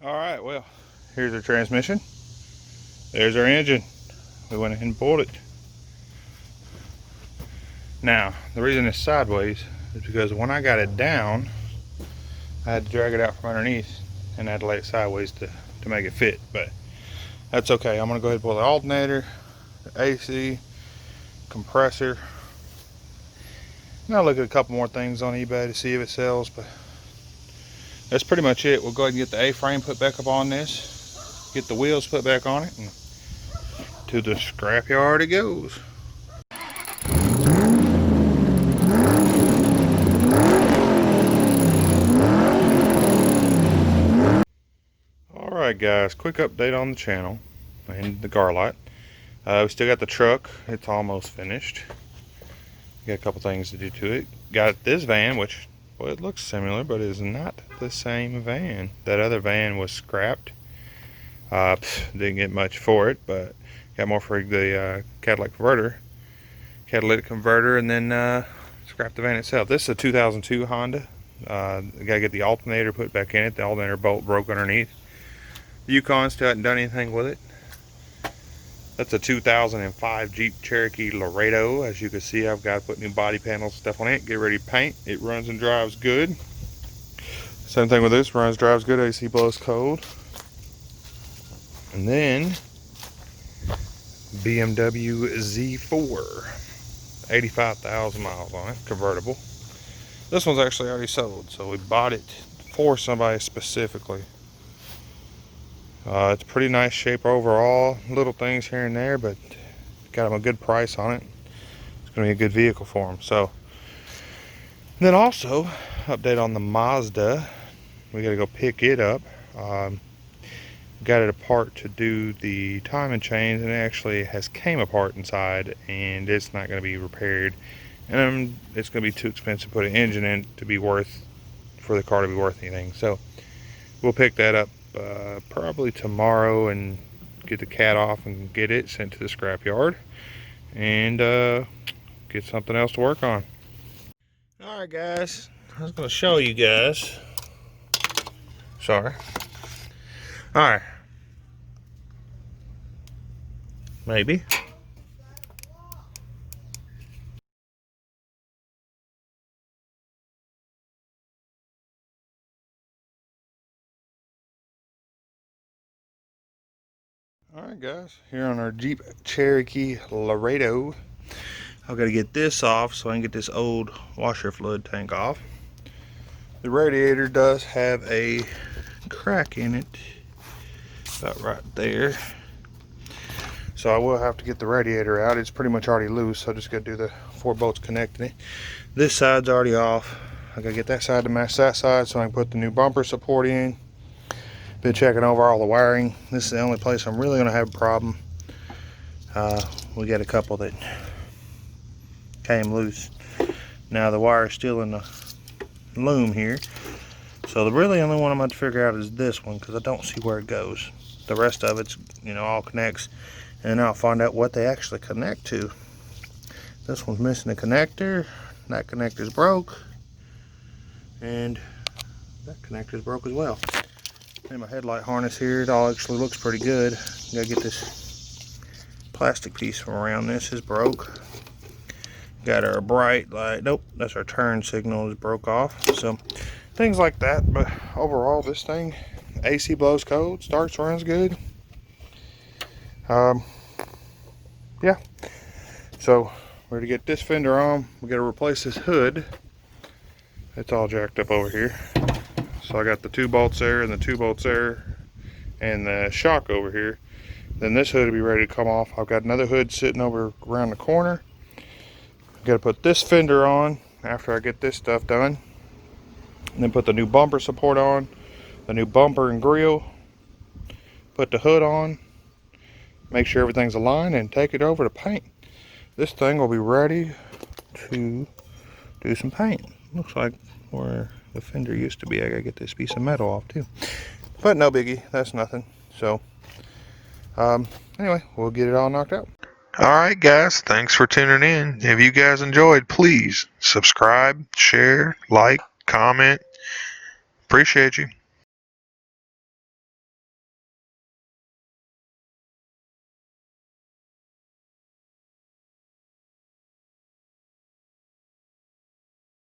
Alright, well, here's our transmission. There's our engine. We went ahead and pulled it. Now, the reason it's sideways is because when I got it down, I had to drag it out from underneath and I had to lay it sideways to make it fit. But that's okay. I'm going to go ahead and pull the alternator, the AC, compressor. And I'll look at a couple more things on eBay to see if it sells, but that's pretty much it. We'll go ahead and get the A-frame put back up on this, get the wheels put back on it, and to the scrapyard it goes. Alright guys, quick update on the channel and the car lot. We still got the truck. It's almost finished. Got a couple things to do to it. Got this van, which, well, it looks similar, but is not the same van. That other van was scrapped. Didn't get much for it, but got more for the catalytic converter, and then scrapped the van itself. This is a 2002 Honda. Gotta get the alternator put back in it. The alternator bolt broke underneath. The Yukon still hadn't done anything with it. That's a 2005 Jeep Cherokee Laredo. As you can see, I've got to put new body panels stuff on it, get ready to paint. It runs and drives good. Same thing with this, runs, drives good, AC blows cold. And then BMW Z4, 85,000 miles on it, convertible. This one's actually already sold, so we bought it for somebody specifically. It's pretty nice shape overall, little things here and there, but got them a good price on it. It's going to be a good vehicle for them. So then also update on the Mazda. We got to go pick it up. Got it apart to do the timing chains, and it actually has came apart inside, and it's not going to be repaired, and it's going to be too expensive to put an engine in to be worth, for the car to be worth anything. So we'll pick that up probably tomorrow and get the cat off and get it sent to the scrapyard and get something else to work on. Alright guys, I was going to show you guys. Sorry. Alright. Maybe. Alright guys, here on our Jeep Cherokee Laredo, I've got to get this off so I can get this old washer fluid tank off. The radiator does have a crack in it, about right there. So I will have to get the radiator out. It's pretty much already loose, so I just got to do the 4 bolts connecting it. This side's already off. I got to get that side to match that side so I can put the new bumper support in. Been checking over all the wiring. This is the only place I'm really going to have a problem. We got a couple that came loose. Now the wire is still in the loom here. So the really only one I'm going to figure out is this one, because I don't see where it goes. The rest of it's, all connects. And I'll find out what they actually connect to. This one's missing a connector. That connector's broke. And that connector's broke as well. And my headlight harness here, it all actually looks pretty good. Gotta get this plastic piece from around this is broke. Got our bright light, nope, that's our turn signal is broke off. So things like that, but overall this thing, AC blows cold, starts, runs good. Yeah, so we're to get this fender on. We got to replace this hood. It's all jacked up over here. So I got the 2 bolts there and the 2 bolts there and the shock over here. Then this hood will be ready to come off. I've got another hood sitting over around the corner. Got to put this fender on after I get this stuff done. And then put the new bumper support on, the new bumper and grill. Put the hood on. Make sure everything's aligned and take it over to paint. This thing will be ready to do some paint. Looks like where the fender used to be, I gotta get this piece of metal off too. But no biggie, that's nothing. So, anyway, we'll get it all knocked out. Alright guys, thanks for tuning in. If you guys enjoyed, please subscribe, share, like, comment. Appreciate you.